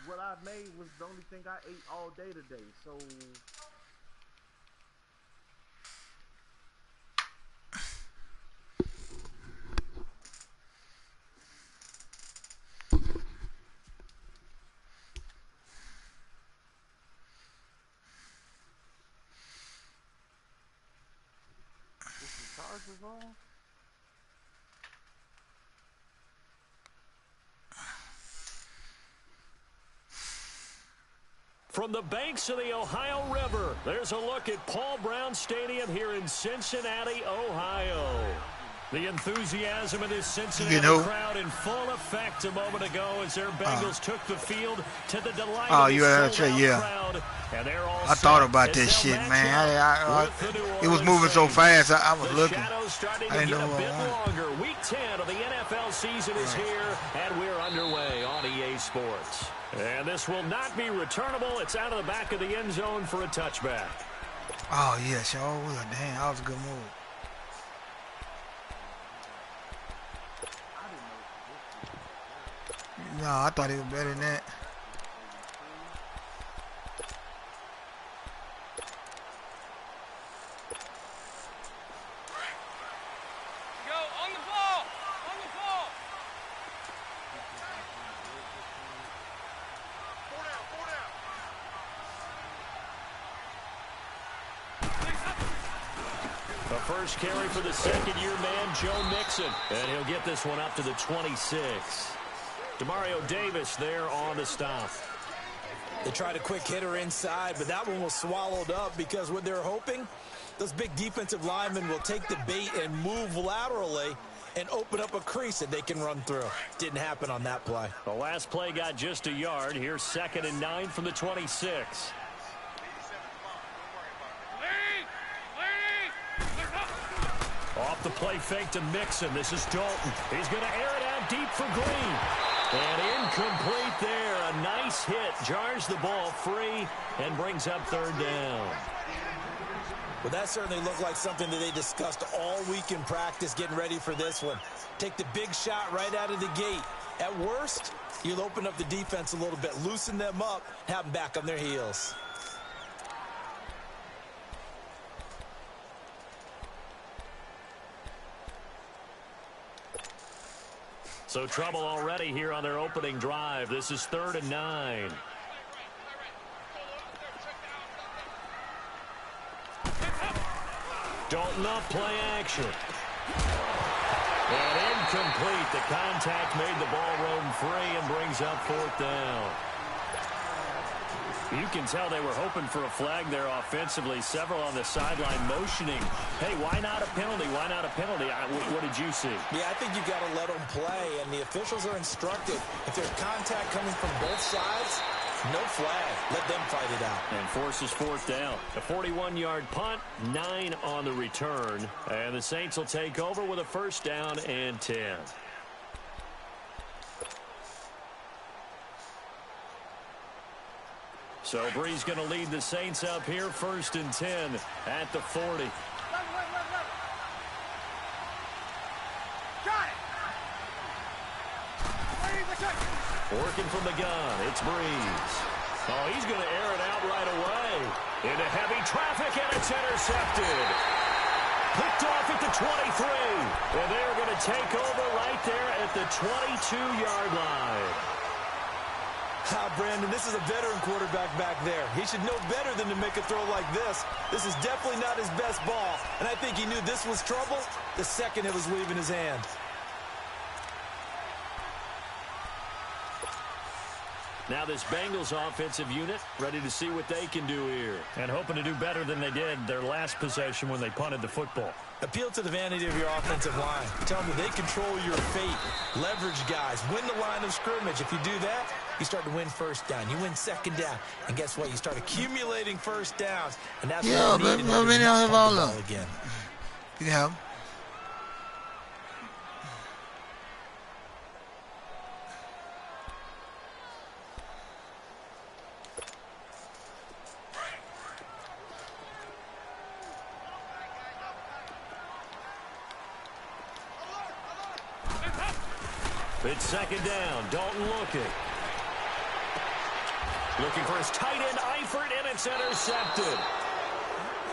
what I made was the only thing I ate all day today. So is the chargers on? From the banks of the Ohio River, there's a look at Paul Brown Stadium here in Cincinnati, Ohio. The enthusiasm of this Cincinnati crowd in full effect a moment ago as their Bengals took the field to the delight of the sold-out crowd. And they're all I thought about this shit, man. It was moving so fast, I was looking. I didn't know what longer. Week 10 of the NFL season is here, and we're underway on EA Sports. And this will not be returnable. It's out of the back of the end zone for a touchback. Oh, yeah, sure. Damn, that was a good move. No, I thought he was better than that. First carry for the second-year man, Joe Mixon. And he'll get this one up to the 26. Demario Davis there on the stop. They tried a quick hitter inside, but that one was swallowed up because what they're hoping, those big defensive linemen will take the bait and move laterally and open up a crease that they can run through. Didn't happen on that play. The last play got just a yard. Here's 2nd and 9 from the 26. Off the play fake to Mixon. This is Dalton. He's going to air it out deep for Green. And incomplete there. A nice hit. Jars the ball free and brings up 3rd down. Well, that certainly looked like something that they discussed all week in practice getting ready for this one. Take the big shot right out of the gate. At worst, you'll open up the defense a little bit, loosen them up, have them back on their heels. So trouble already here on their opening drive. This is 3rd and 9. Dalton off play action. And incomplete. The contact made the ball roam free and brings up 4th down. You can tell they were hoping for a flag there offensively. Several on the sideline motioning. Hey, why not a penalty? Why not a penalty? What did you see? Yeah, I think you got to let them play, and the officials are instructed. If there's contact coming from both sides, no flag. Let them fight it out. And forces 4th down. A 41-yard punt, 9 on the return. And the Saints will take over with a 1st down and 10. So Bree's going to lead the Saints up here, 1st and 10 at the 40. Working from the gun, it's Breeze. Oh, he's going to air it out right away. Into heavy traffic, and it's intercepted. Picked off at the 23. And they're going to take over right there at the 22-yard line. Brandon, this is a veteran quarterback back there. He should know better than to make a throw like this. This is definitely not his best ball, and I think he knew this was trouble the second it was leaving his hand. Now this Bengals offensive unit ready to see what they can do here. And hoping to do better than they did their last possession when they punted the football. Appeal to the vanity of your offensive line. Tell them they control your fate. Leverage guys. Win the line of scrimmage. If you do that, you start to win 1st down. You win 2nd down. And guess what? You start accumulating 1st downs. And that's what you need to do the ball again. Yeah. It's 2nd down. Dalton looking. Looking for his tight end, Eifert, and it's intercepted.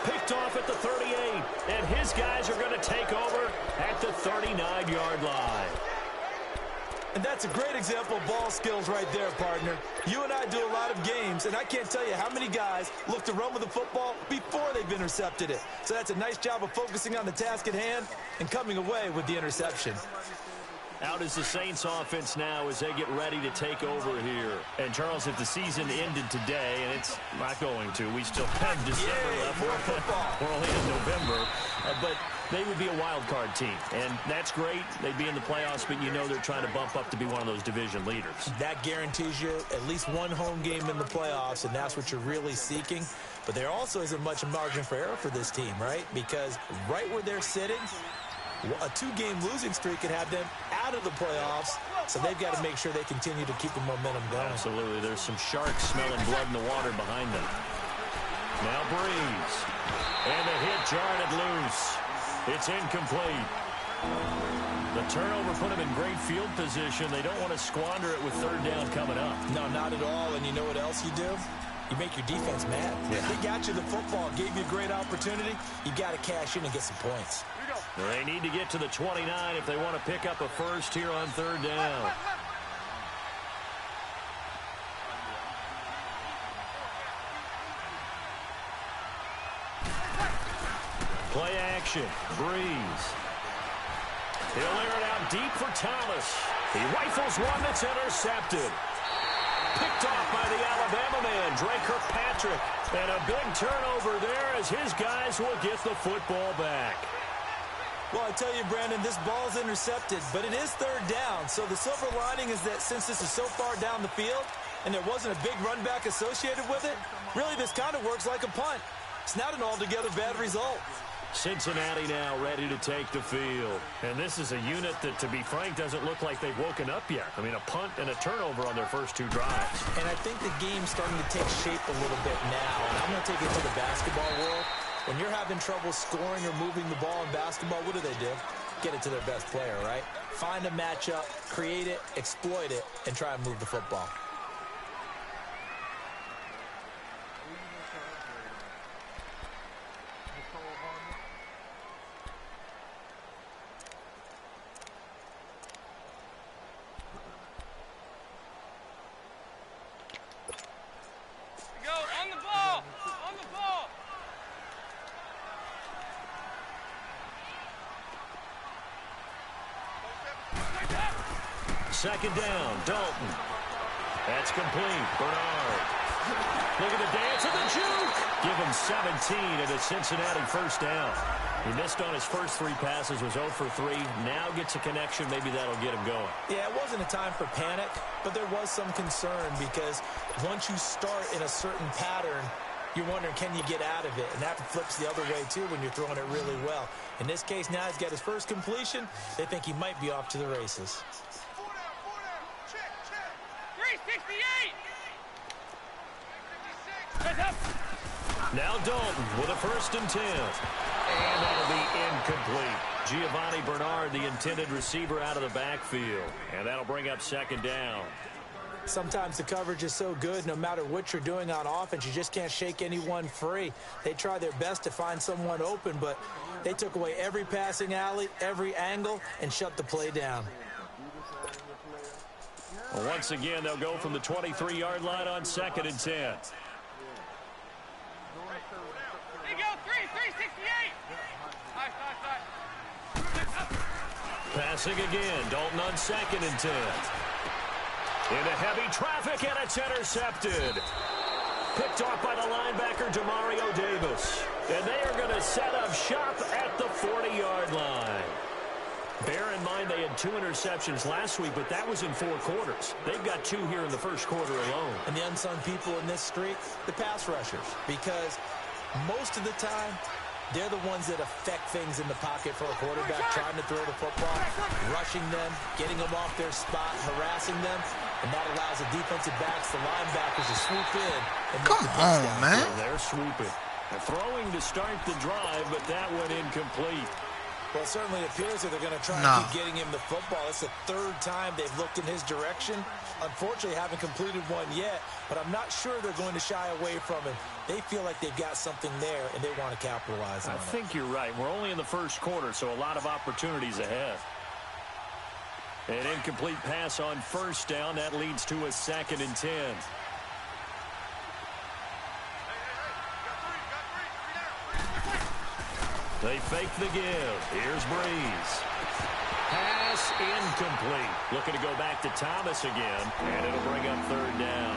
Picked off at the 38, and his guys are going to take over at the 39-yard line. And that's a great example of ball skills right there, partner. You and I do a lot of games, and I can't tell you how many guys look to run with the football before they've intercepted it. So that's a nice job of focusing on the task at hand and coming away with the interception. Out is the Saints offense now as they get ready to take over here. And, Charles, if the season ended today, and it's not going to, we still have December left. More football. We're only in November. But they would be a wild card team. And that's great. They'd be in the playoffs, but you know they're trying to bump up to be one of those division leaders. That guarantees you at least one home game in the playoffs, and that's what you're really seeking. But there also isn't much margin for error for this team, right? Because right where they're sitting, a two-game losing streak could have them out of the playoffs, so they've got to make sure they continue to keep the momentum going. Absolutely. There's some sharks smelling blood in the water behind them. Now Breeze. And the hit jarred it loose. It's incomplete. The turnover put them in great field position. They don't want to squander it with third down coming up. No, not at all. And you know what else you do? You make your defense mad. Yeah. They got you the football, gave you a great opportunity. You got to cash in and get some points. They need to get to the 29 if they want to pick up a first here on third down. Play action. Breeze. He'll air it out deep for Thomas. He rifles one that's intercepted. Picked off by the Alabama man, Drake Kirkpatrick. And a big turnover there as his guys will get the football back. Well, I tell you, Brandon, this ball's intercepted, but it is third down. So the silver lining is that since this is so far down the field and there wasn't a big run back associated with it, really this kind of works like a punt. It's not an altogether bad result. Cincinnati now ready to take the field. And this is a unit that, to be frank, doesn't look like they've woken up yet. I mean, a punt and a turnover on their first two drives. And I think the game's starting to take shape a little bit now. And I'm going to take it to the basketball world. When you're having trouble scoring or moving the ball in basketball, what do? Get it to their best player, right? Find a matchup, create it, exploit it, and try and move the football. Second down, Dalton. That's complete. Bernard. Look at the dance of the juke. Give him 17 at a Cincinnati first down. He missed on his first three passes, was 0 for 3. Now gets a connection. Maybe that'll get him going. Yeah, it wasn't a time for panic, but there was some concern because once you start in a certain pattern, you're wondering, can you get out of it? And that flips the other way, too, when you're throwing it really well. In this case, now he's got his first completion. They think he might be off to the races. 368. Now Dalton with a 1st and 10. And that'll be incomplete. Giovanni Bernard, the intended receiver, out of the backfield. And that'll bring up 2nd down. Sometimes the coverage is so good, no matter what you're doing on offense, you just can't shake anyone free. They try their best to find someone open, but they took away every passing alley, every angle, and shut the play down. Well, once again, they'll go from the 23-yard line on 2nd and 10. There you go, 368. Nice. Passing again, Dalton on 2nd and 10. Into heavy traffic, and it's intercepted. Picked off by the linebacker, Demario Davis. And they are going to set up shop at the 40-yard line. Bear in mind they had 2 interceptions last week, but that was in 4 quarters. They've got 2 here in the first quarter alone. And the unsung people in this streak, the pass rushers, because most of the time, they're the ones that affect things in the pocket for a quarterback, trying to throw the football, rushing them, getting them off their spot, harassing them, and that allows the defensive backs, the linebackers, to swoop in. And come on, man. They're swooping. They're throwing to start the drive, but that went incomplete. Well, it certainly appears that they're going to try and keep getting him the football. It's the third time they've looked in his direction. Unfortunately, haven't completed one yet, but I'm not sure they're going to shy away from it. They feel like they've got something there, and they want to capitalize on it. I think you're right. We're only in the first quarter, so a lot of opportunities ahead. An incomplete pass on first down. That leads to a 2nd and 10. They fake the give. Here's Breeze. Pass incomplete. Looking to go back to Thomas again, and it'll bring up 3rd down.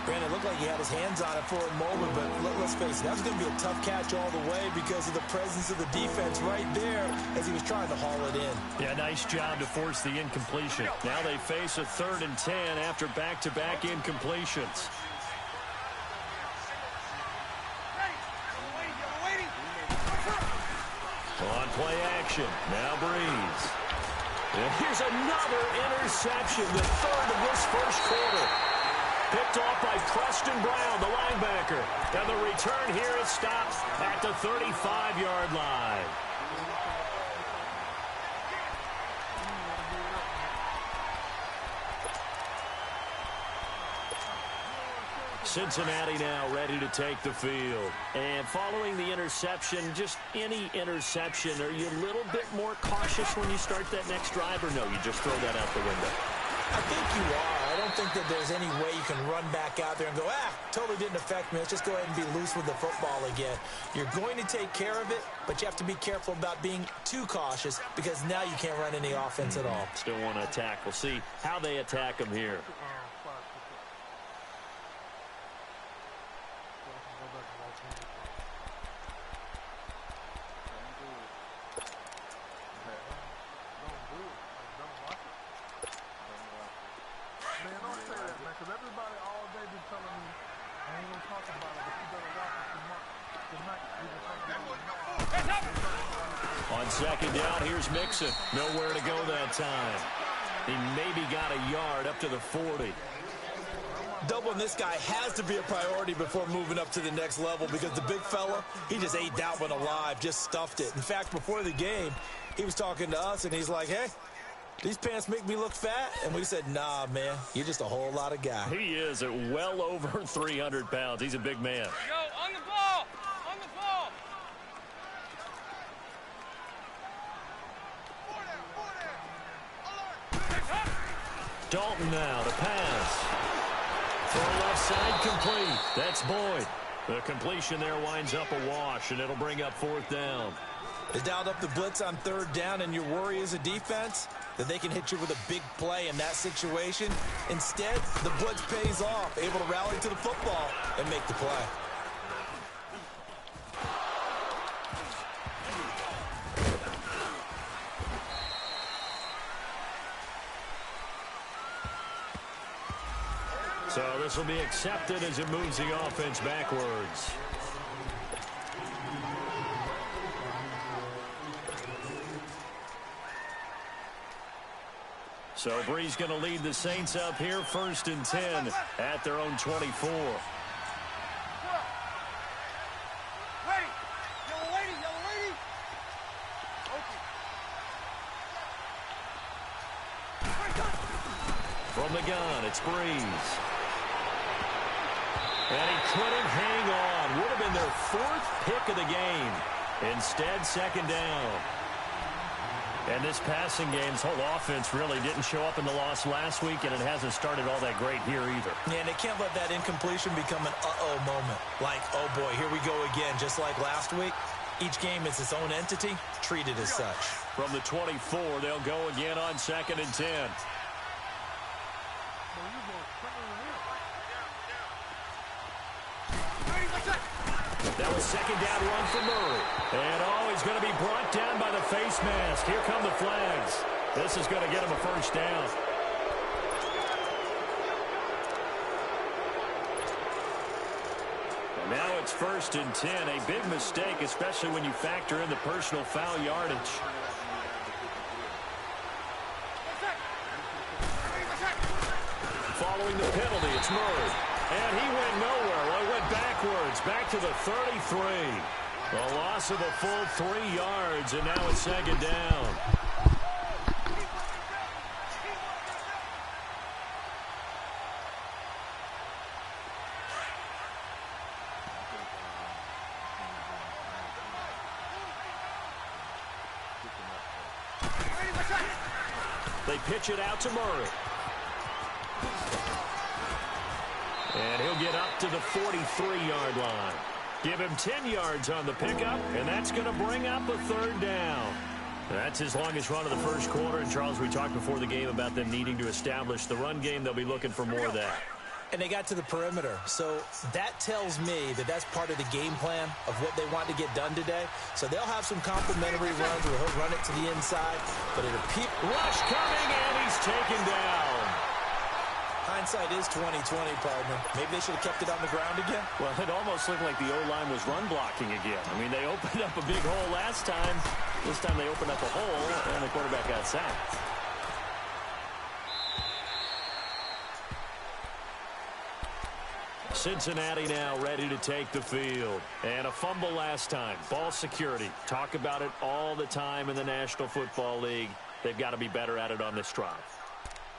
Brandon, it looked like he had his hands on it for a moment, but let's face it, that was going to be a tough catch all the way because of the presence of the defense right there as he was trying to haul it in. Yeah, nice job to force the incompletion. Now they face a 3rd and 10 after back-to-back incompletions. On play action, now Breeze. And here's another interception, the 3rd of this first quarter. Picked off by Preston Brown, the linebacker. And the return here is stopped at the 35-yard line. Cincinnati now ready to take the field. And following the interception, just any interception, are you a little bit more cautious when you start that next drive, or no, you just throw that out the window? I think you are. I don't think that there's any way you can run back out there and go, totally didn't affect me. Let's just go ahead and be loose with the football again. You're going to take care of it, but you have to be careful about being too cautious because now you can't run any offense at all. Still want to attack. We'll see how they attack them here. On 2nd down, here's Mixon. Nowhere to go that time. He maybe got a yard up to the 40. Doubling this guy has to be a priority before moving up to the next level because the big fella, he just ate that one alive, just stuffed it. In fact, before the game, he was talking to us, and he's like, hey, these pants make me look fat? And we said, nah, man, you're just a whole lot of guy. He is at well over 300 pounds. He's a big man. Go on the ball! On the ball! Dalton now to pass. Throw left side complete. That's Boyd. The completion there winds up a wash, and it'll bring up 4th down. They dialed up the blitz on 3rd down, and your worry as a defense that they can hit you with a big play in that situation. Instead, the blitz pays off, able to rally to the football and make the play. So this will be accepted as it moves the offense backwards. So Breeze going to lead the Saints up here, 1st and 10 at their own 24. From the gun, it's Breeze. And he couldn't hang on. Would have been their 4th pick of the game. Instead, 2nd down. And this passing game's whole offense really didn't show up in the loss last week, and it hasn't started all that great here either. Yeah, and they can't let that incompletion become an uh-oh moment. Like, oh boy, here we go again, just like last week. Each game is its own entity, treated as such. From the 24, they'll go again on 2nd and 10. That was 2nd down run for Murray. And he's going to be brought down by the face mask. Here come the flags. This is going to get him a 1st down. And now it's 1st and 10. A big mistake, especially when you factor in the personal foul yardage. Following the penalty, it's Murray. And he went nowhere. Well, he went backwards, back to the 33. A loss of a full 3 yards, and now it's 2nd down. They pitch it out to Murray. And he'll get up to the 43-yard line. Give him 10 yards on the pickup, and that's going to bring up a 3rd down. That's his longest run of the first quarter. And, Charles, we talked before the game about them needing to establish the run game. They'll be looking for more of that. And they got to the perimeter. So that tells me that that's part of the game plan of what they want to get done today. So they'll have some complimentary runs where he'll run it to the inside. But it'll peep. Rush coming, and he's taken down. Hindsight is 20/20, partner. Maybe they should have kept it on the ground again. Well, it almost looked like the O-line was run blocking again. I mean, they opened up a big hole last time. This time they opened up a hole, and the quarterback got sacked. Cincinnati now ready to take the field. And a fumble last time. Ball security. Talk about it all the time in the National Football League. They've got to be better at it on this drive.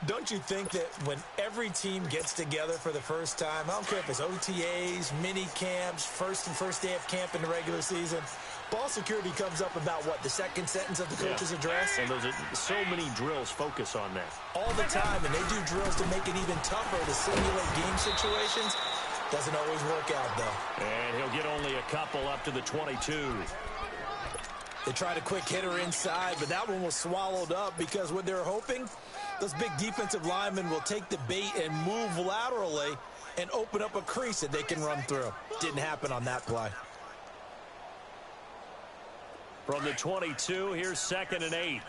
Don't you think that when every team gets together for the first time, I don't care if it's OTAs, mini camps, first day of camp in the regular season, ball security comes up about, what, the second sentence of the coach's address? And those are so many drills focus on that. All the time, and they do drills to make it even tougher to simulate game situations. Doesn't always work out, though. And he'll get only a couple up to the 22. They tried a quick hitter inside, but that one was swallowed up because what they're hoping, those big defensive linemen will take the bait and move laterally and open up a crease that they can run through. Didn't happen on that play. From the 22, here's 2nd and 8.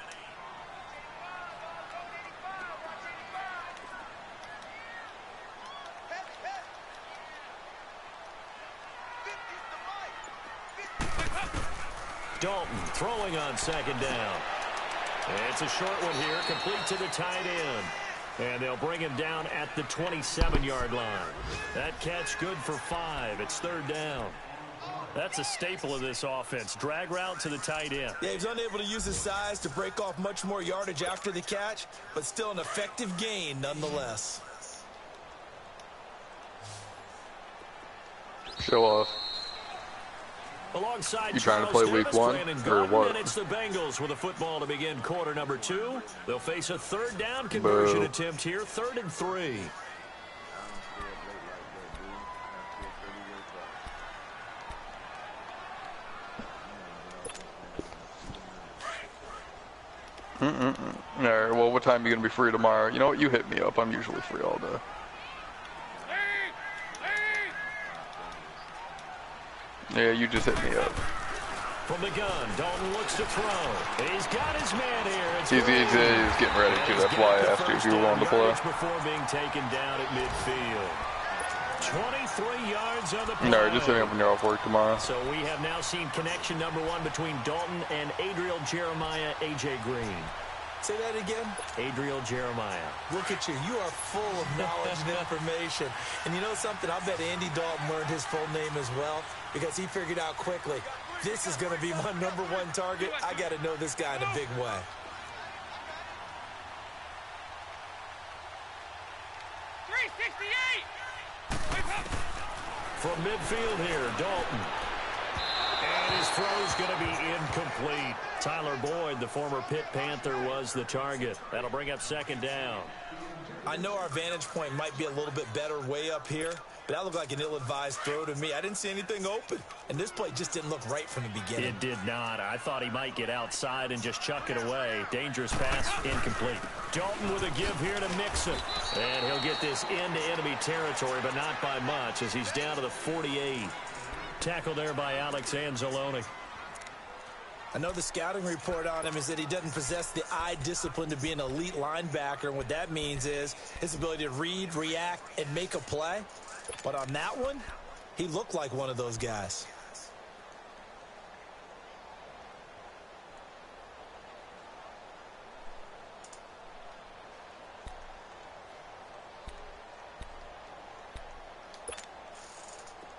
Dalton throwing on 2nd down. It's a short one here, complete to the tight end. And they'll bring him down at the 27-yard line. That catch good for 5. It's 3rd down. That's a staple of this offense. Drag route to the tight end. Yeah, he's unable to use his size to break off much more yardage after the catch, but still an effective gain nonetheless. Show off. Alongside you trying to play week 1 or what? And it's the Bengals with a football to begin quarter number 2. They'll face a 3rd down conversion attempt here, 3rd and 3. All right, well, what time are you going to be free tomorrow? You know what? You hit me up. I'm usually free all day. Yeah, you just hit me up. From the gun, Dalton looks to throw. He's got his man here. He's getting ready to. That's why I asked you if you were willing to play. Before being taken down at midfield. 23 yards on the play. No, just hit me up when you're off work tomorrow. So we have now seen connection number 1 between Dalton and Adriel Jeremiah, A.J. Green. Say that again. Adriel Jeremiah. Look at you. You are full of knowledge and information. And you know something? I bet Andy Dalton learned his full name as well because he figured out quickly, this is going to be my number 1 target. I got to know this guy in a big way. From midfield here, Dalton. And his throw's going to be incomplete. Tyler Boyd, the former Pitt Panther, was the target. That'll bring up 2nd down. I know our vantage point might be a little bit better way up here, but that looked like an ill-advised throw to me. I didn't see anything open, and this play just didn't look right from the beginning. It did not. I thought he might get outside and just chuck it away. Dangerous pass, incomplete. Dalton with a give here to Mixon. And he'll get this into enemy territory, but not by much as he's down to the 48. Tackle there by Alex Anzalone. I know the scouting report on him is that he doesn't possess the eye discipline to be an elite linebacker, and what that means is his ability to read, react, and make a play. But on that one, he looked like one of those guys.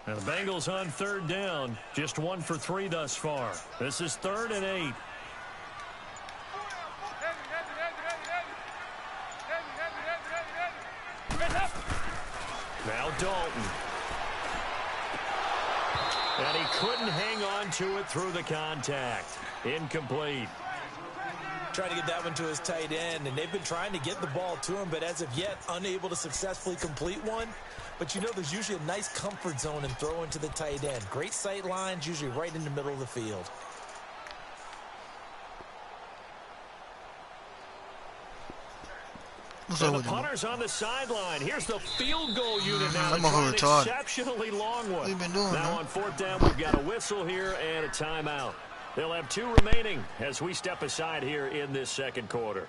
And the Bengals on third down. Just 1 for 3 thus far. This is 3rd and 8. Now Dalton. And he couldn't hang on to it through the contact. Incomplete. Trying to get that one to his tight end, and they've been trying to get the ball to him, but as of yet, unable to successfully complete one. But you know there's usually a nice comfort zone in throwing to the tight end. Great sight lines, usually right in the middle of the field. And the punter's on the sideline. Here's the field goal unit now. An exceptionally long one. Now on 4th down, we've got a whistle here and a timeout. They'll have 2 remaining as we step aside here in this 2nd quarter.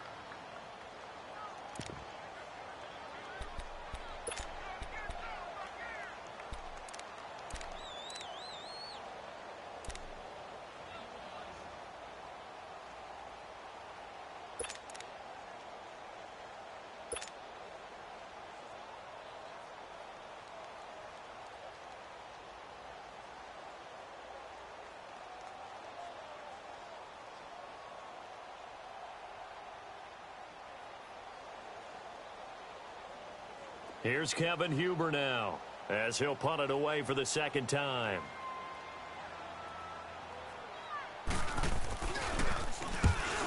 Here's Kevin Huber now, as he'll punt it away for the 2nd time.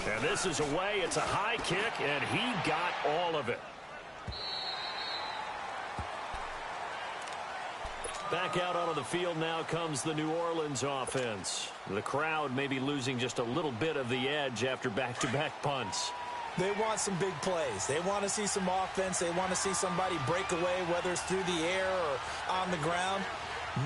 And this is away. It's a high kick, and he got all of it. Back out onto the field now comes the New Orleans offense. The crowd may be losing just a little bit of the edge after back-to-back punts. They want some big plays. They want to see some offense. They want to see somebody break away, whether it's through the air or on the ground.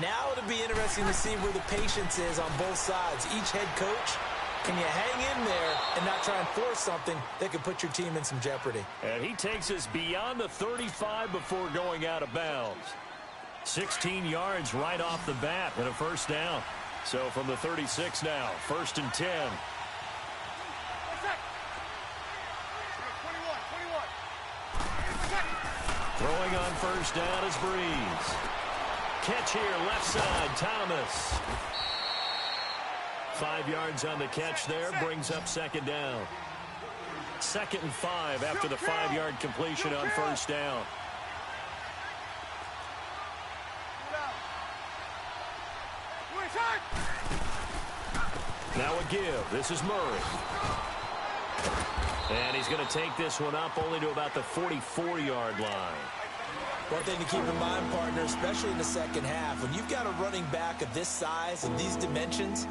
Now it'll be interesting to see where the patience is on both sides. Each head coach, can you hang in there and not try and force something that could put your team in some jeopardy? And he takes us beyond the 35 before going out of bounds. 16 yards right off the bat and a 1st down. So from the 36 now, 1st and 10. Throwing on 1st down is Breeze. Catch here, left side, Thomas. 5 yards on the catch there, brings up 2nd down. 2nd and 5 after the 5-yard completion on 1st down. Now a give. This is Murray. And he's going to take this one up only to about the 44-yard line. One thing to keep in mind, partner, especially in the 2nd half, when you've got a running back of this size and these dimensions,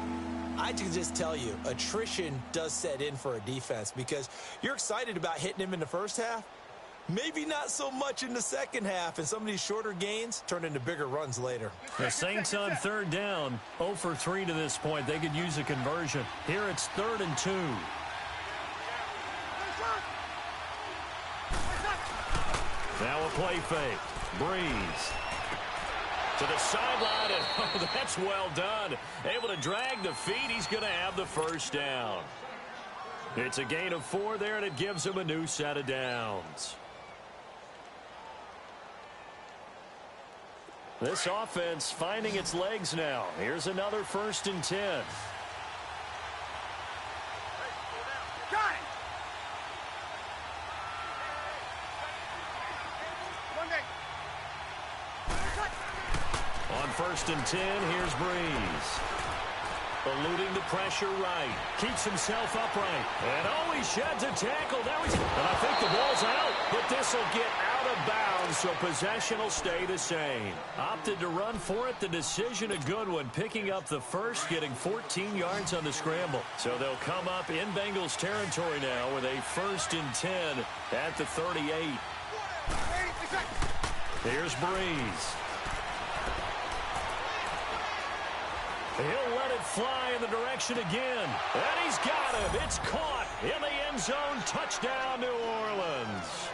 I can just tell you, attrition does set in for a defense because you're excited about hitting him in the 1st half. Maybe not so much in the 2nd half, and some of these shorter gains turn into bigger runs later. The Saints on 3rd down, 0 for 3 to this point. They could use a conversion. Here it's 3rd and 2. Now a play fake. Breeze to the sideline, and oh, that's well done. Able to drag the feet. He's going to have the 1st down. It's a gain of 4 there, and it gives him a new set of downs. This offense finding its legs now. Here's another 1st and 10. On 1st and 10, here's Breeze. Eluding the pressure right. Keeps himself upright. And oh, he sheds a tackle. Now he's... And I think the ball's out. But this will get out of bounds, so possession will stay the same. Opted to run for it. The decision a good one. Picking up the 1st, getting 14 yards on the scramble. So they'll come up in Bengals territory now with a 1st and 10 at the 38. Here's Breeze. He'll let it fly in the direction again. And he's got it. It's caught in the end zone. Touchdown, New Orleans.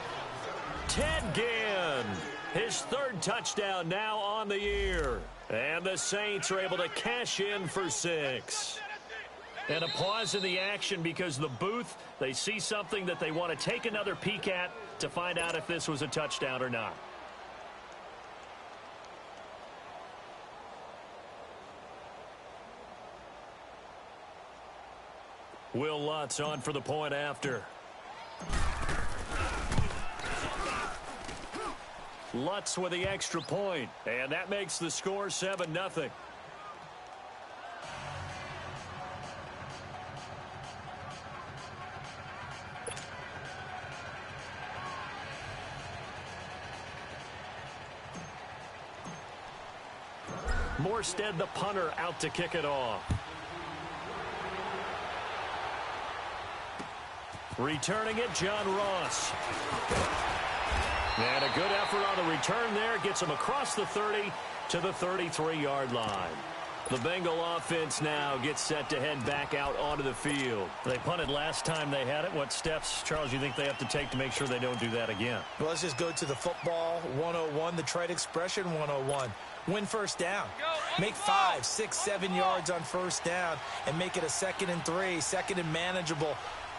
Ted Ginn, his 3rd touchdown now on the year. And the Saints are able to cash in for 6. And a pause in the action because the booth, they see something that they want to take another peek at to find out if this was a touchdown or not. Will Lutz on for the point after. Lutz with the extra point, and that makes the score 7-0. Morstead, the punter, out to kick it off. Returning it, John Ross. And a good effort on the return there. Gets him across the 30 to the 33-yard line. The Bengal offense now gets set to head back out onto the field. They punted last time they had it. What steps, Charles, you think they have to take to make sure they don't do that again? Well, let's just go to the football 101, the trade expression 101. Win first down. Make 5, 6, 7 yards on first down and make it a 2nd and 3, 2nd and manageable.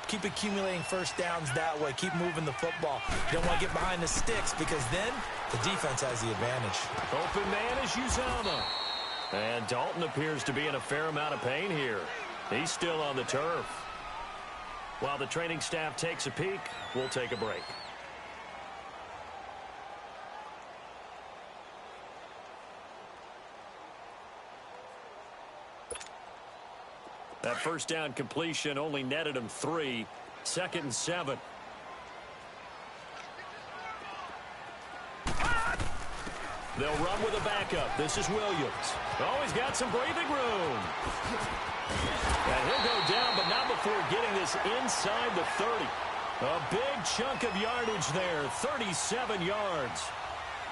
Keep accumulating first downs that way. Keep moving the football. You don't want to get behind the sticks because then the defense has the advantage. Open man is Uzama. And Dalton appears to be in a fair amount of pain here. He's still on the turf. While the training staff takes a peek, we'll take a break. That first down completion only netted him 3. 2nd and 7. They'll run with a backup. This is Williams. Oh, he's got some breathing room. And he'll go down, but not before getting this inside the 30. A big chunk of yardage there, 37 yards.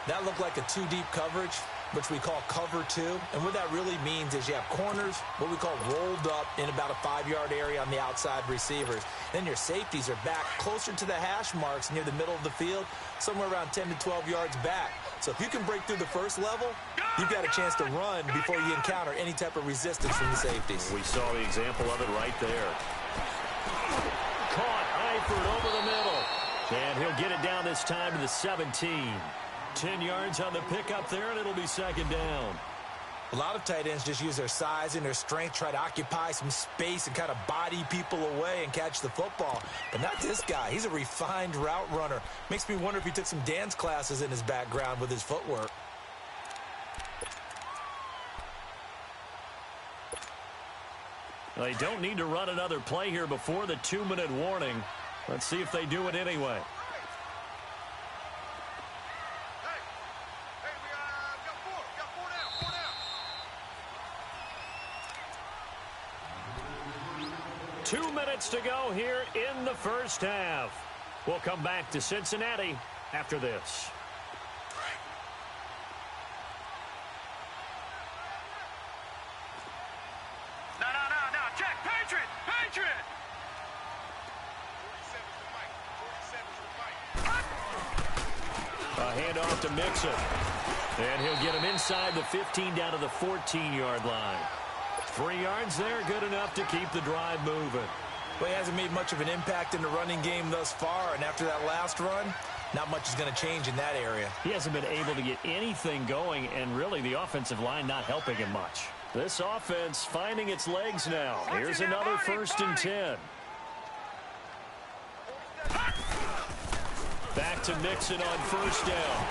That looked like a 2-deep coverage, which we call cover 2. And what that really means is you have corners, what we call rolled up in about a 5-yard area on the outside receivers. Then your safeties are back closer to the hash marks near the middle of the field, somewhere around 10 to 12 yards back. So if you can break through the first level, you've got a chance to run before you encounter any type of resistance from the safeties. We saw the example of it right there. Caught Eifert over the middle. And he'll get it down this time to the 17. 10 yards on the pickup there, and it'll be 2nd down. A lot of tight ends just use their size and their strength, try to occupy some space and kind of body people away and catch the football. But not this guy. He's a refined route runner. Makes me wonder if he took some dance classes in his background with his footwork. They don't need to run another play here before the 2-minute warning. Let's see if they do it anyway. Two minutes to go here in the first half. We'll come back to Cincinnati after this. No, check, Patriot! A handoff to Mixon. And he'll get him inside the 15 down to the 14-yard line. 3 yards there, good enough to keep the drive moving. Well, he hasn't made much of an impact in the running game thus far, and after that last run, not much is going to change in that area. He hasn't been able to get anything going, and really the offensive line not helping him much. This offense finding its legs now. Here's another 1st and 10. Back to Mixon on 1st down.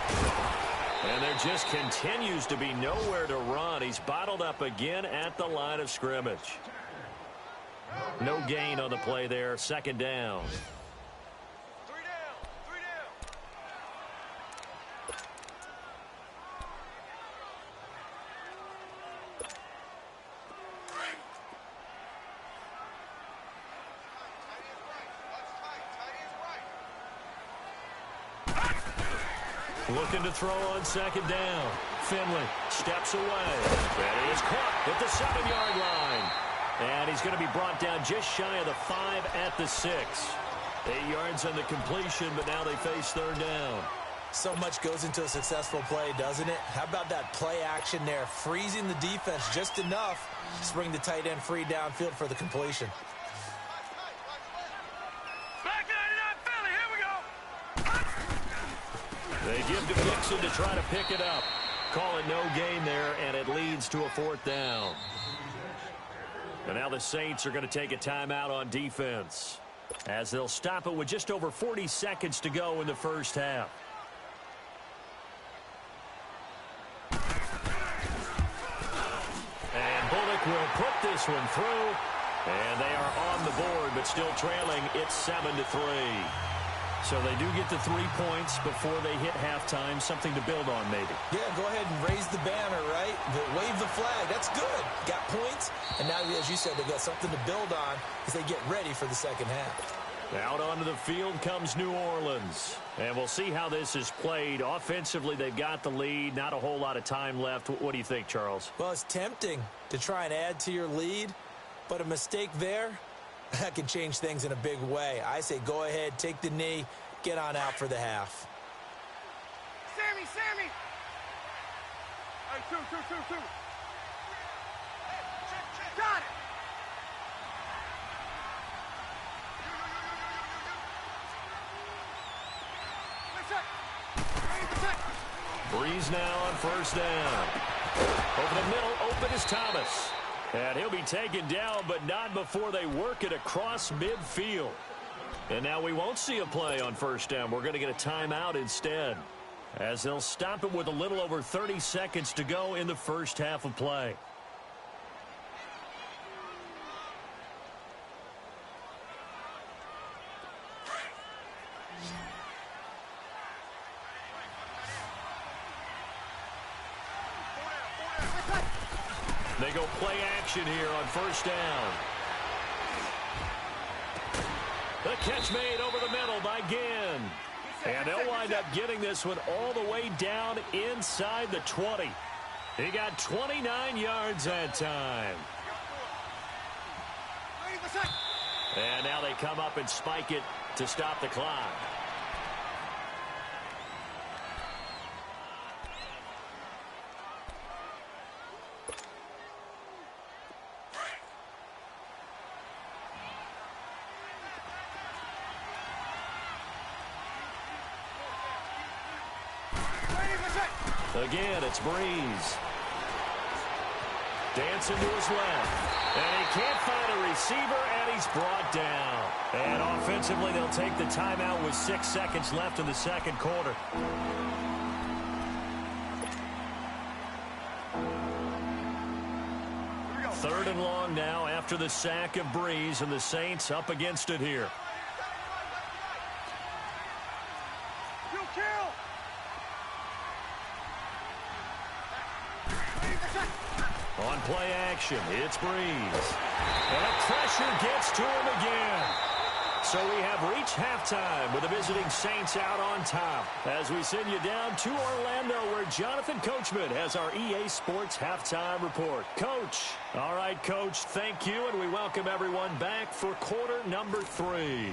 And there just continues to be nowhere to run. He's bottled up again at the line of scrimmage. No gain on the play there. 2nd down. Looking to throw on 2nd down. Finley steps away. And he is caught at the 7-yard line. And he's going to be brought down just shy of the 5 at the 6. 8 yards on the completion, but now they face 3rd down. So much goes into a successful play, doesn't it? How about that play action there? Freezing the defense just enough to bring the tight end free downfield for the completion. They give to Mixon to try to pick it up. Call it no gain there, and it leads to a 4th down. And now the Saints are going to take a timeout on defense, as they'll stop it with just over 40 seconds to go in the first half. And Bullock will put this one through. And they are on the board, but still trailing. It's 7-3. So they do get the 3 points before they hit halftime. Something to build on, maybe. Yeah, go ahead and raise the banner, right? Wave the flag. That's good. Got points. And now, as you said, they've got something to build on as they get ready for the second half. Out onto the field comes New Orleans. And we'll see how this is played. Offensively, they've got the lead. Not a whole lot of time left. What do you think, Charles? Well, it's tempting to try and add to your lead. But a mistake there, that can change things in a big way. I say go ahead, take the knee, get on out for the half. Sammy! Hey, two. Got it! Breeze now on first down. Over the middle, open is Thomas. And he'll be taken down, but not before they work it across midfield. And now we won't see a play on first down. We're going to get a timeout instead, as they'll stop it with a little over 30 seconds to go in the first half of play. They go play action here on first down. The catch made over the middle by Ginn. And they'll wind up getting this one all the way down inside the 20. He got 29 yards that time. And now they come up and spike it to stop the clock. Again, it's Breeze. Dancing to his left. And he can't find a receiver, and he's brought down. And offensively, they'll take the timeout with 6 seconds left in the second quarter. Third and long now after the sack of Breeze, and the Saints up against it here. On play action, it's Breeze. And pressure gets to him again. So we have reached halftime with the visiting Saints out on top, as we send you down to Orlando, where Jonathan Coachman has our EA Sports halftime report. Coach. All right, Coach, thank you, and we welcome everyone back for quarter number 3.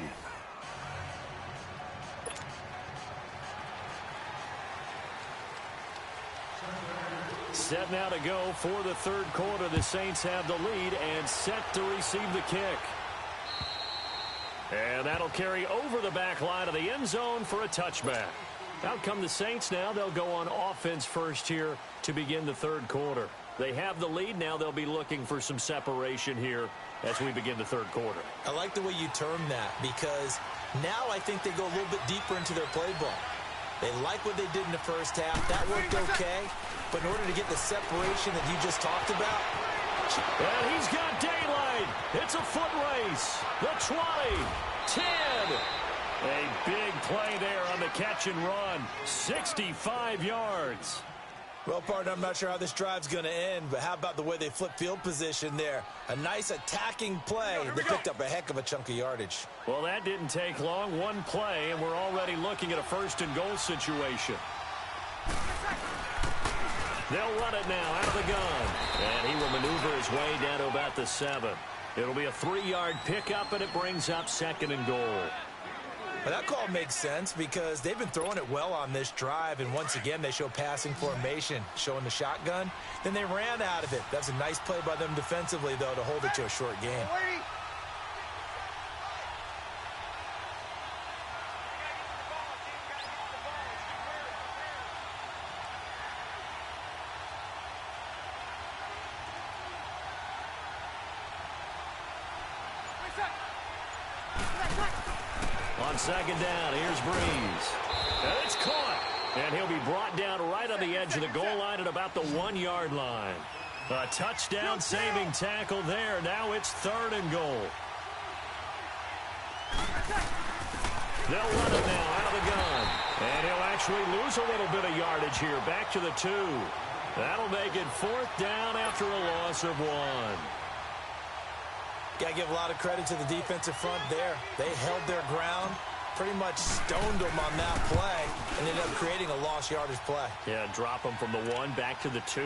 Set now to go for the third quarter. The Saints have the lead and set to receive the kick. And that'll carry over the back line of the end zone for a touchback. Out come the Saints now. They'll go on offense first here to begin the third quarter. They have the lead. Now they'll be looking for some separation here as we begin the third quarter. I like the way you term that, because now I think they go a little bit deeper into their playbook. They like what they did in the first half. That worked okay. But in order to get the separation that you just talked about. And he's got daylight. It's a foot race. The 20, 10. A big play there on the catch and run. 65 yards. Well, partner, I'm not sure how this drive's going to end, but how about the way they flip field position there? A nice attacking play. They picked up a heck of a chunk of yardage. Well, that didn't take long. One play, and we're already looking at a first-and-goal situation. They'll run it now out of the gun. And he will maneuver his way down to about the 7. It'll be a 3-yard pickup, and it brings up second and goal. Well, that call makes sense because they've been throwing it well on this drive, and once again they show passing formation, showing the shotgun. Then they ran out of it. That's a nice play by them defensively, though, to hold it to a short game. on second down. Here's Breeze. And it's caught. And he'll be brought down right on the edge of the goal line at about the 1-yard line. A touchdown-saving tackle there. Now it's 3rd and goal. They'll run it now out of the gun. And he'll actually lose a little bit of yardage here. Back to the 2. That'll make it 4th down after a loss of 1. Got to give a lot of credit to the defensive front there. They held their ground, pretty much stoned them on that play, and ended up creating a lost yardage play. Yeah, drop them from the 1 back to the 2.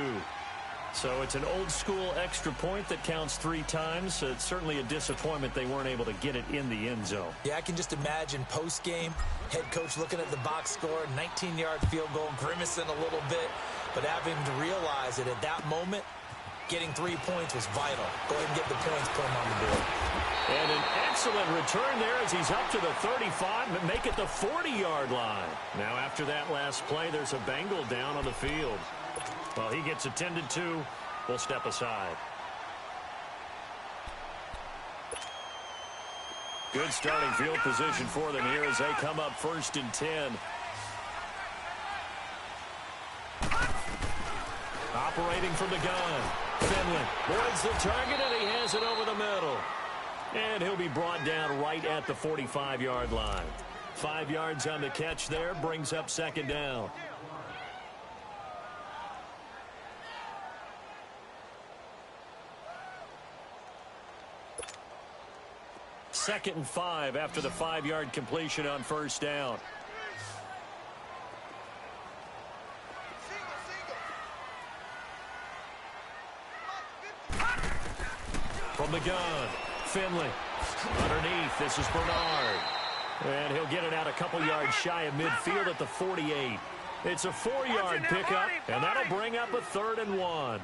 So it's an old-school extra point that counts 3 times. It's certainly a disappointment they weren't able to get it in the end zone. Yeah, I can just imagine post-game, head coach looking at the box score, 19-yard field goal, grimacing a little bit, but having to realize that at that moment, getting 3 points was vital. Go ahead and get the points, put them on the board. And an excellent return there as he's up to the 35, but make it the 40-yard line. Now after that last play, there's a Bengal down on the field. Well, he gets attended to. We'll step aside. Good starting field position for them here as they come up 1st and 10. Operating from the gun. Finley boards the target, and he has it over the middle. And he'll be brought down right at the 45-yard line. 5 yards on the catch there, brings up 2nd down. Second and 5 after the 5-yard completion on 1st down. From the gun, Finley. Underneath, this is Bernard. And he'll get it out a couple yards shy of midfield at the 48. It's a 4-yard pickup, and that'll bring up a 3rd and 1.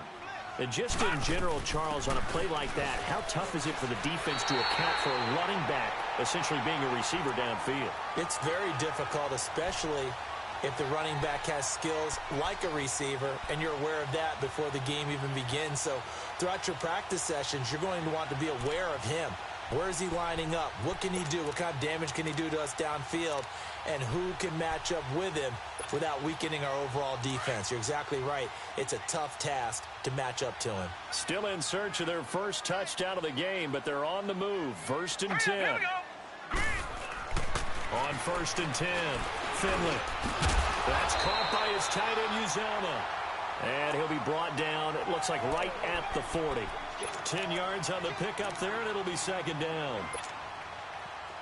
And just in general, Charles, on a play like that, how tough is it for the defense to account for a running back essentially being a receiver downfield? It's very difficult, especially if the running back has skills like a receiver, and you're aware of that before the game even begins. So throughout your practice sessions, you're going to want to be aware of him. Where is he lining up? What can he do? What kind of damage can he do to us downfield? And who can match up with him without weakening our overall defense? You're exactly right. It's a tough task to match up to him. Still in search of their first touchdown of the game, but they're on the move. 1st and 10. On 1st and 10, Finley. That's caught by his tight end, Uzama. And he'll be brought down, it looks like right at the 40. 10 yards on the pickup there, and it'll be 2nd down.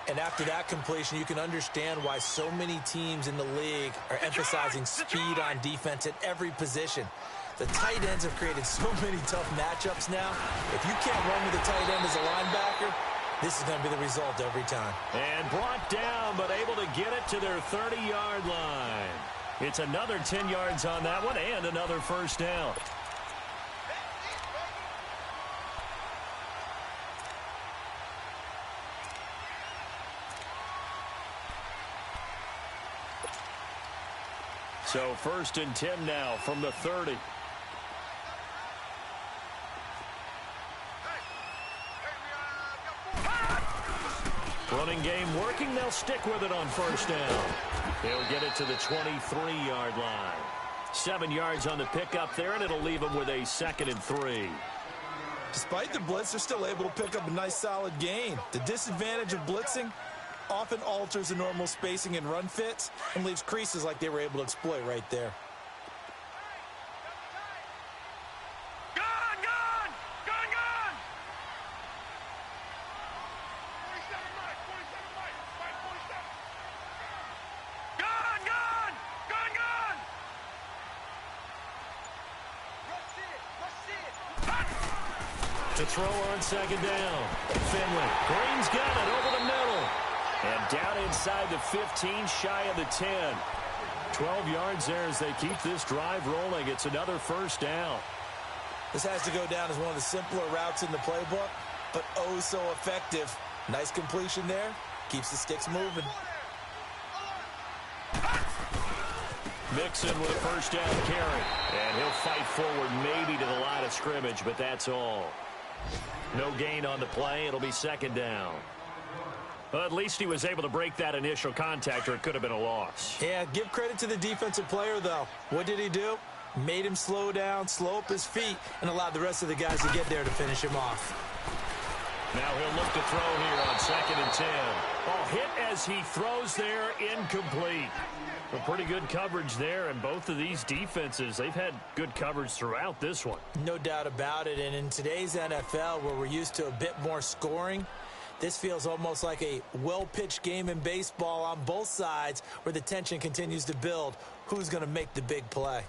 And after that completion, you can understand why so many teams in the league are emphasizing speed on defense at every position. The tight ends have created so many tough matchups now. If you can't run with the tight end as a linebacker, this is going to be the result every time. And brought down, but able to get it to their 30-yard line. It's another 10 yards on that one, and another 1st down. So 1st and 10 now from the 30. Running game working. They'll stick with it on 1st down. They'll get it to the 23-yard line. 7 yards on the pickup there, and it'll leave them with a 2nd and 3. Despite the blitz, they're still able to pick up a nice solid gain. The disadvantage of blitzing often alters the normal spacing and run fits and leaves creases like they were able to exploit right there. To throw on 2nd down. Finley. Green's got it over the middle. And down inside the 15, shy of the 10. 12 yards there as they keep this drive rolling. It's another 1st down. This has to go down as one of the simpler routes in the playbook, but oh so effective. Nice completion there. Keeps the sticks moving. Mixon with a 1st down carry. And he'll fight forward maybe to the line of scrimmage, but that's all. No gain on the play. It'll be 2nd down. Well, at least he was able to break that initial contact, or it could have been a loss. Yeah, give credit to the defensive player, though. What did he do? Made him slow down, slow up his feet, and allowed the rest of the guys to get there to finish him off. Now he'll look to throw here on 2nd and 10. Ball hit as he throws there, incomplete. A pretty good coverage there, and both of these defenses, they've had good coverage throughout this one. No doubt about it, and in today's NFL, where we're used to a bit more scoring, this feels almost like a well-pitched game in baseball on both sides where the tension continues to build. Who's going to make the big play?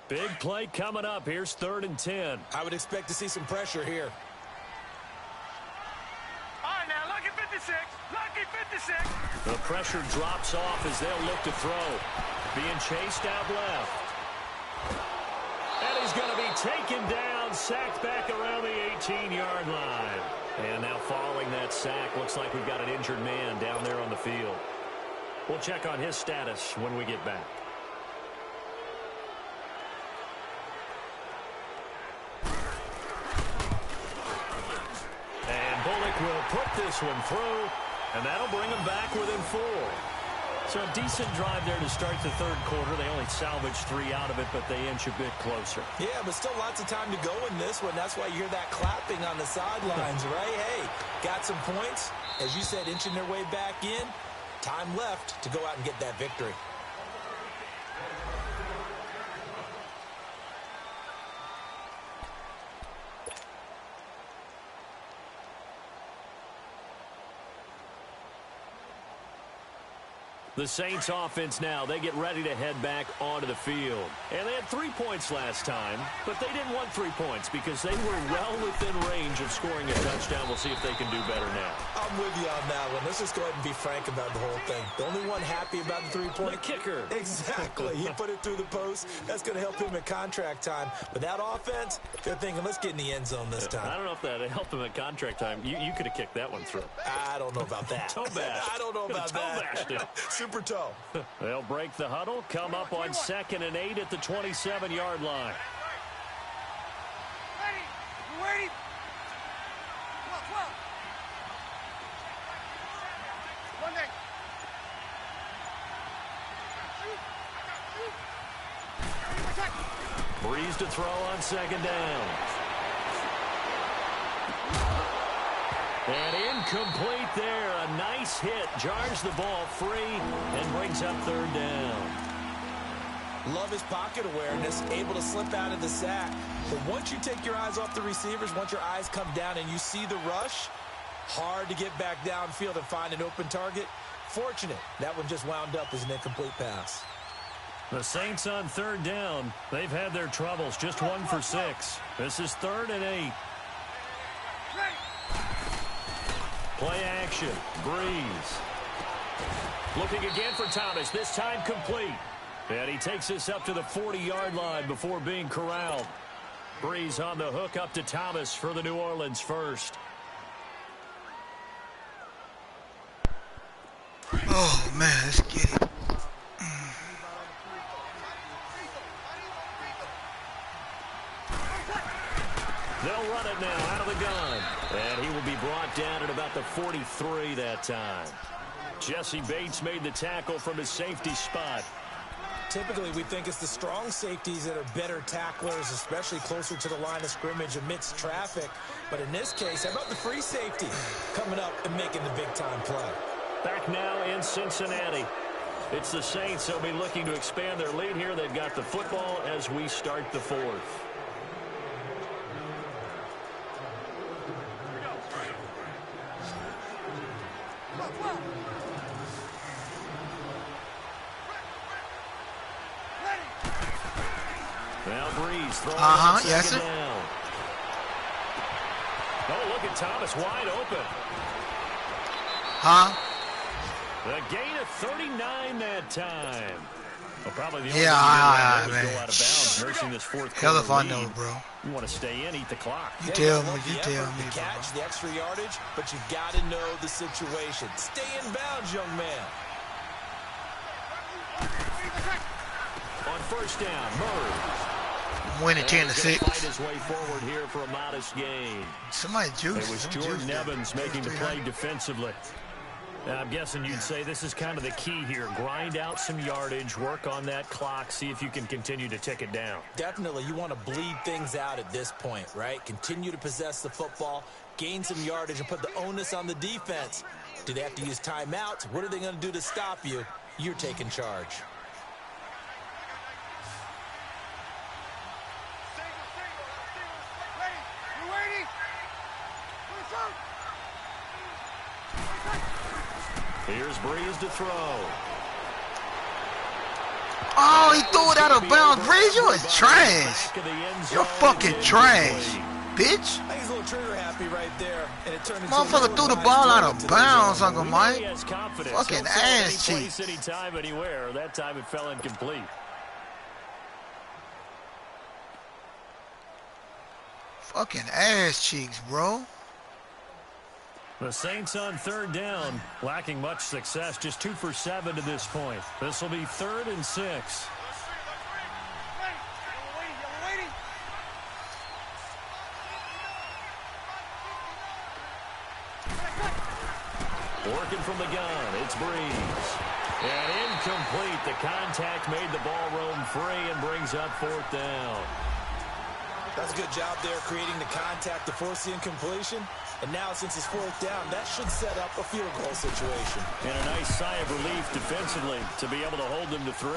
Big play coming up. Here's 3rd and 10. I would expect to see some pressure here. All right, now, lucky 56. Lucky 56. The pressure drops off as they'll look to throw. Being chased out left. And he's going to be taken down, sacked back around the 18-yard line. And now following that sack, looks like we've got an injured man down there on the field. We'll check on his status when we get back. Will put this one through, and that'll bring them back within 4. So a decent drive there to start the 3rd quarter. They only salvaged 3 out of it, but they inch a bit closer. Yeah, but still lots of time to go in this one. That's why you hear that clapping on the sidelines, right? Hey, got some points. As you said, inching their way back in. Time left to go out and get that victory. The Saints offense now, they get ready to head back onto the field. And they had 3 points last time, but they didn't want 3 points because they were well within range of scoring a touchdown. We'll see if they can do better now. I'm with you on that one. Let's just go ahead and be frank about the whole thing. The only one happy about the 3-point. The kicker. Exactly. He put it through the post. That's going to help him at contract time. But that offense, they're thinking, let's get in the end zone this time. I don't know if that helped him at contract time. You could have kicked that one through. I don't know about that. Toe bash. I don't know about that. Toe bashed it. Super toe. They'll break the huddle, come up on 2nd and 8 at the 27-yard line. Ready. 12. 1 day. Breeze to throw on 2nd down. And incomplete there. A nice hit. Jars the ball free and brings up 3rd down. Love his pocket awareness, able to slip out of the sack. But once you take your eyes off the receivers, once your eyes come down and you see the rush, hard to get back downfield and find an open target. Fortunate, that one just wound up as an incomplete pass. The Saints on 3rd down. They've had their troubles. Just 1 for 6. This is 3rd and 8. Play action. Breeze. Looking again for Thomas. This time complete. And he takes us up to the 40-yard line before being corralled. Breeze on the hook up to Thomas for the New Orleans first. Oh, man, let's get it. They'll run it now out of the gun. And he will be brought down at about the 43 that time. Jesse Bates made the tackle from his safety spot. Typically, we think it's the strong safeties that are better tacklers, especially closer to the line of scrimmage amidst traffic. But in this case, how about the free safety coming up and making the big-time play? Back now in Cincinnati. It's the Saints. They'll be looking to expand their lead here. They've got the football as we start the 4th. Now Breeze throwing yes, sir. Down. Oh, look at Thomas wide open. The gain of 39 that time. Well, probably the only man. Go out of bounds, nursing this 4th quarter Hell if I lead. know, bro. You want to stay in, eat the clock. You tell me, bro. The catch, the extra yardage, but you got to know the situation. Stay in bounds, young man. On 1st down, Murray. I'm winning 10-6. Fight his way forward here for a modest gain. Somebody juice. It was Jordan Evans making the play defensively. Now, I'm guessing you'd say this is kind of the key here. Grind out some yardage, work on that clock, see if you can continue to tick it down. Definitely, you want to bleed things out at this point, right? Continue to possess the football, gain some yardage, and put the onus on the defense. Do they have to use timeouts? What are they going to do to stop you? You're taking charge. Here's Breeze to throw. Oh, he threw it out of bounds. Breeze, you is trash. You're fucking trash, bitch. I think he's a little trigger happy right there, and it turned into Motherfucker threw the ball out of bounds, Uncle Mike. Fucking ass cheeks. Anytime, anywhere. That time it fell incomplete. Fucking ass cheeks, bro. The Saints on third down, lacking much success, just 2 for 7 to this point. This will be 3rd and 6. Working from the gun, it's Breeze. And incomplete. The contact made the ball roam free and brings up 4th down. That's a good job there, creating the contact to force the incompletion. And now, since it's 4th down, that should set up a field goal situation. And a nice sigh of relief defensively to be able to hold them to 3.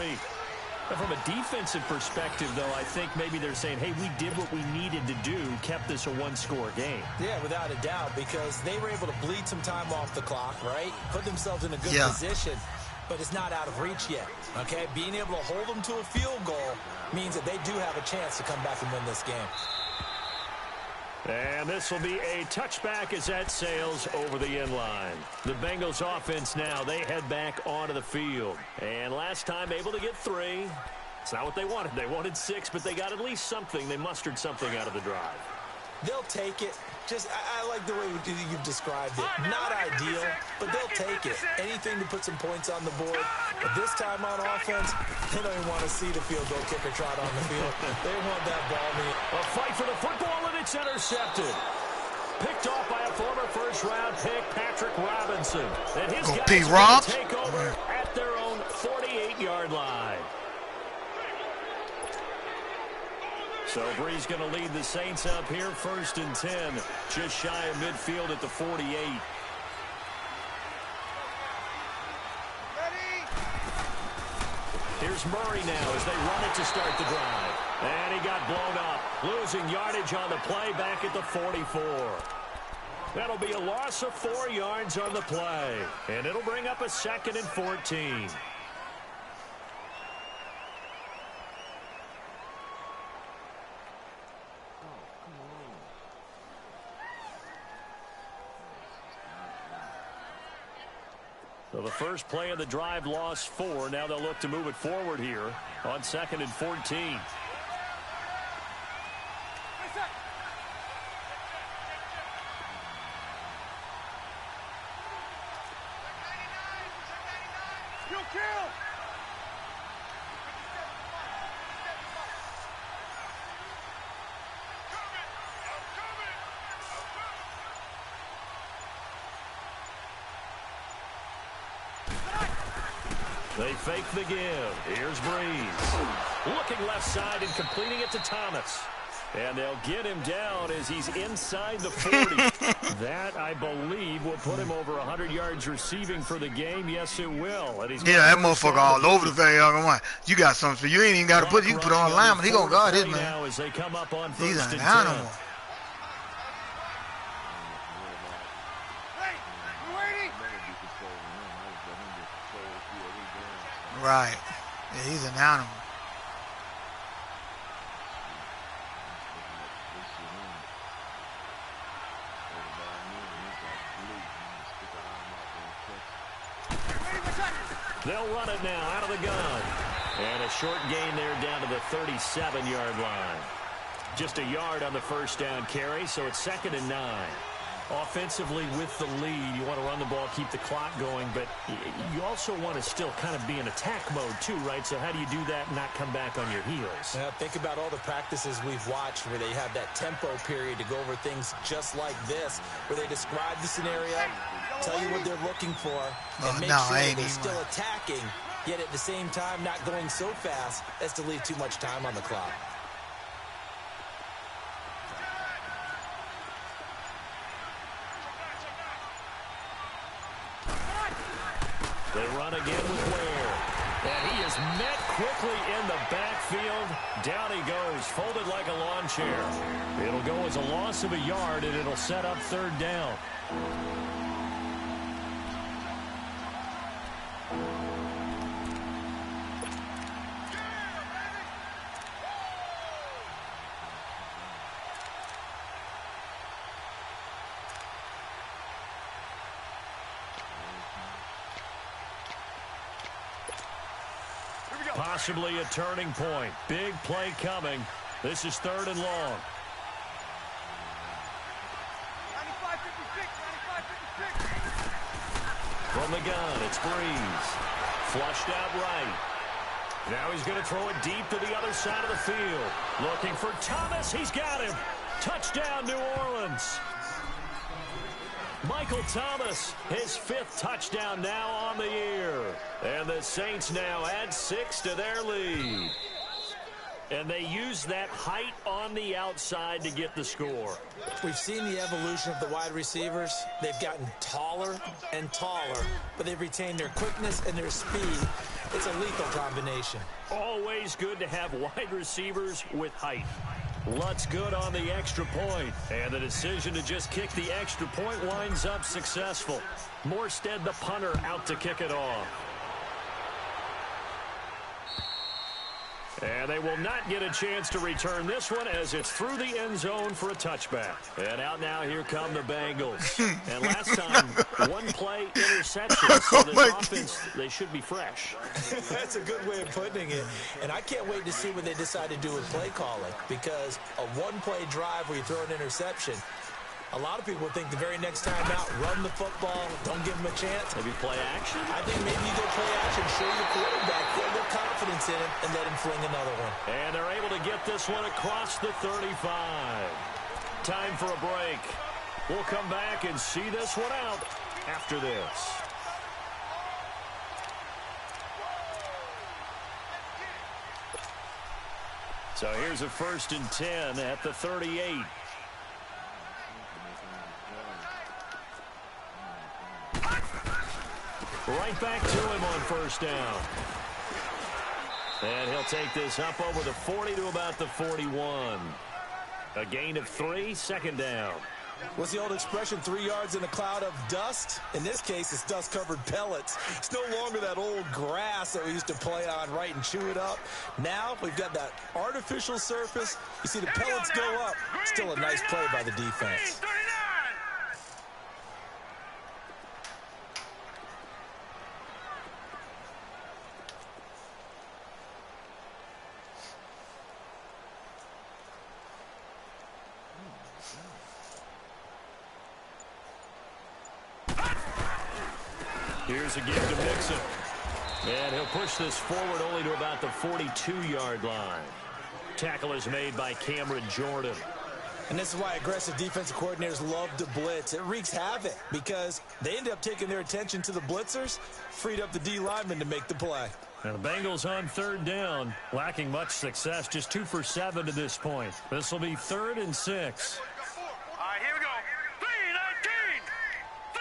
And from a defensive perspective, though, I think maybe they're saying, hey, we did what we needed to do, kept this a 1-score game. Yeah, without a doubt, because they were able to bleed some time off the clock, right? Put themselves in a good position, but it's not out of reach yet, okay? Being able to hold them to a field goal means that they do have a chance to come back and win this game. And this will be a touchback as that sails over the end line. The Bengals offense now, they head back onto the field. And last time able to get 3. It's not what they wanted. They wanted 6, but they got at least something. They mustered something out of the drive. They'll take it. Just, I like the way you've described it. Not ideal, but they'll take it. Anything to put some points on the board. But this time on offense, they don't even want to see the field goal kicker trot on the field. They want that ball. A fight for the football, and it's intercepted. Picked off by a former first-round pick, Patrick Robinson. And his guys are take over at their own 48-yard line. So Breeze going to lead the Saints up here, 1st and 10, just shy of midfield at the 48. Here's Murray now as they run it to start the drive. And he got blown up, losing yardage on the play back at the 44. That'll be a loss of 4 yards on the play, and it'll bring up a 2nd and 14. So the first play of the drive lost 4. Now they'll look to move it forward here on 2nd and 14. They fake the give. Here's Breeze. Looking left side and completing it to Thomas. And they'll get him down as he's inside the 40. That, I believe, will put him over 100 yards receiving for the game. Yes, it will. And he's that motherfucker all over the place. You got something, so you ain't even got to put it. You can put on a lineman. He going to guard his man. Now as they come up on 1st He's and an 10. animal. Right. Yeah, he's an animal. They'll run it now out of the gun. And a short gain there down to the 37-yard line. Just a yard on the first down carry, so it's 2nd and 9. Offensively with the lead, you want to run the ball, keep the clock going, but you also want to still kind of be in attack mode too, right? So how do you do that and not come back on your heels? Yeah, think about all the practices we've watched where they have that tempo period to go over things just like this, where they describe the scenario, tell you what they're looking for, and make sure they're still attacking, yet at the same time not going so fast as to leave too much time on the clock. They run again with Ware. And he is met quickly in the backfield. Down he goes, folded like a lawn chair. It'll go as a loss of a yard, and it'll set up third down. Possibly a turning point. Big play coming. This is third and long. 95-56. From the gun, it's Breeze. Flushed out right. Now he's going to throw it deep to the other side of the field. Looking for Thomas. He's got him. Touchdown, New Orleans. Michael Thomas, his 5th touchdown now on the year. And the Saints now add 6 to their lead. And they use that height on the outside to get the score. We've seen the evolution of the wide receivers. They've gotten taller and taller, but they've retained their quickness and their speed. It's a lethal combination. Always good to have wide receivers with height. Lutz good on the extra point, and the decision to just kick the extra point winds up successful. Morstead, the punter, out to kick it off. And they will not get a chance to return this one as it's through the end zone for a touchback. And out now, here come the Bengals. And last time, one play interception. So this offense, they should be fresh. That's a good way of putting it. And I can't wait to see what they decide to do with play calling, because a one-play drive where you throw an interception, a lot of people think the very next time out, run the football, don't give him a chance. Maybe play action? I think maybe you go play action, show your quarterback, build their confidence in him, and let him fling another one. And they're able to get this one across the 35. Time for a break. We'll come back and see this one out after this. So here's a 1st and 10 at the 38. Right back to him on 1st down. And he'll take this up over the 40 to about the 41. A gain of 3, 2nd down. What's the old expression, 3 yards in a cloud of dust? In this case, it's dust-covered pellets. It's no longer that old grass that we used to play on, right, and chew it up. Now we've got that artificial surface. You see the pellets go up. Still a nice play by the defense. Here's a give to Mixon. And he'll push this forward only to about the 42-yard line. Tackle is made by Cameron Jordan. And this is why aggressive defensive coordinators love to blitz. It wreaks havoc because they end up taking their attention to the blitzers, freed up the D lineman to make the play. And the Bengals on 3rd down, lacking much success, just 2 for 7 to this point. This will be 3rd and 6. All right, here we go. 3-19. 3-19.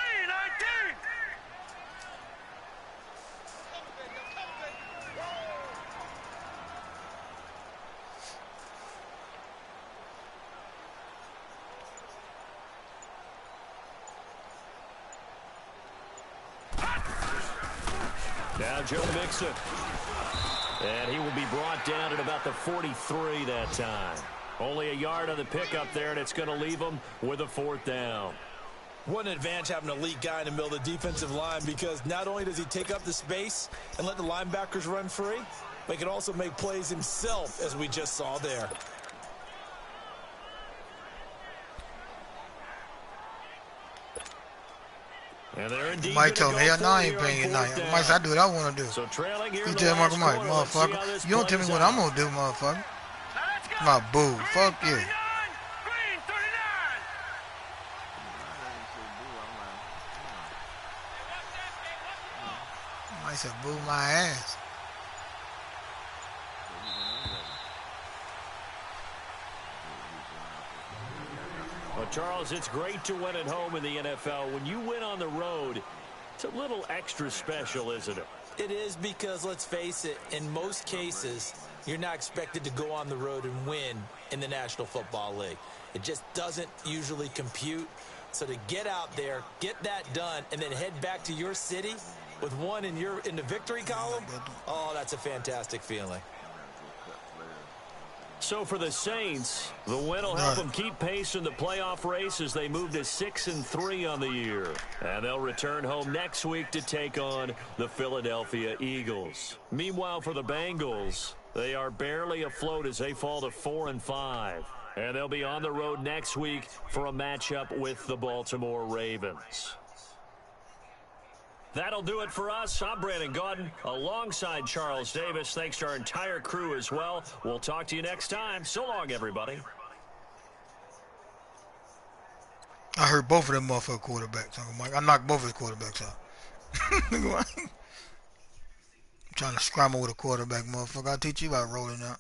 Now Joe Mixon. And he will be brought down at about the 43 that time. Only a yard on the pickup there, and it's going to leave him with a 4th down. What an advantage having an elite guy in the middle of the defensive line, because not only does he take up the space and let the linebackers run free, but he can also make plays himself, as we just saw there. And they're indeed Mike going told to me, go hell no, I for ain't it paying here you on night. fourth Mike said, I down. do what I want to do. So trailing here You in the tell Michael last Mike, quarter. Let's see how motherfucker. this You don't tell me plays what I'm out. going to do, motherfucker. Now let's go. My boo. Green Fuck you. 39. Green 39. Mike said, boo my ass. Well, Charles, it's great to win at home in the NFL. When you win on the road, it's a little extra special, isn't it? It is because, let's face it, in most cases, you're not expected to go on the road and win in the National Football League. It just doesn't usually compute. So to get out there, get that done, and then head back to your city with one in the victory column, oh, that's a fantastic feeling. So for the Saints, the win will help them keep pace in the playoff race as they move to 6-3 on the year. And they'll return home next week to take on the Philadelphia Eagles. Meanwhile, for the Bengals, they are barely afloat as they fall to 4-5. And they'll be on the road next week for a matchup with the Baltimore Ravens. That'll do it for us. I'm Brandon Gaudin alongside Charles Davis. Thanks to our entire crew as well. We'll talk to you next time. So long, everybody. I heard both of them motherfucking quarterbacks. Uncle Mike. I knocked both of his quarterbacks out. I'm trying to scramble with a quarterback, motherfucker. I'll teach you about rolling out.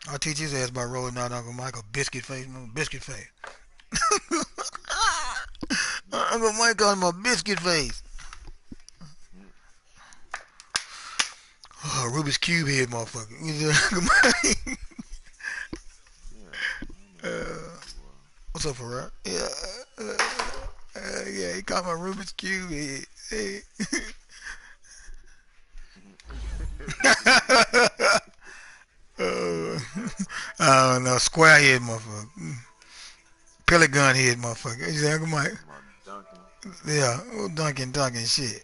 I'll teach his ass about rolling out, Uncle Mike. A biscuit face, no biscuit face. Uncle Mike called him a biscuit face. Oh, Rubik's Cube head, motherfucker. What's up, Farrah? Yeah, he called my Rubik's Cube head. Hey. I don't know, square head, motherfucker. Pellet gun head, motherfucker. You say, Uncle Mike? Yeah, Dunkin' shit.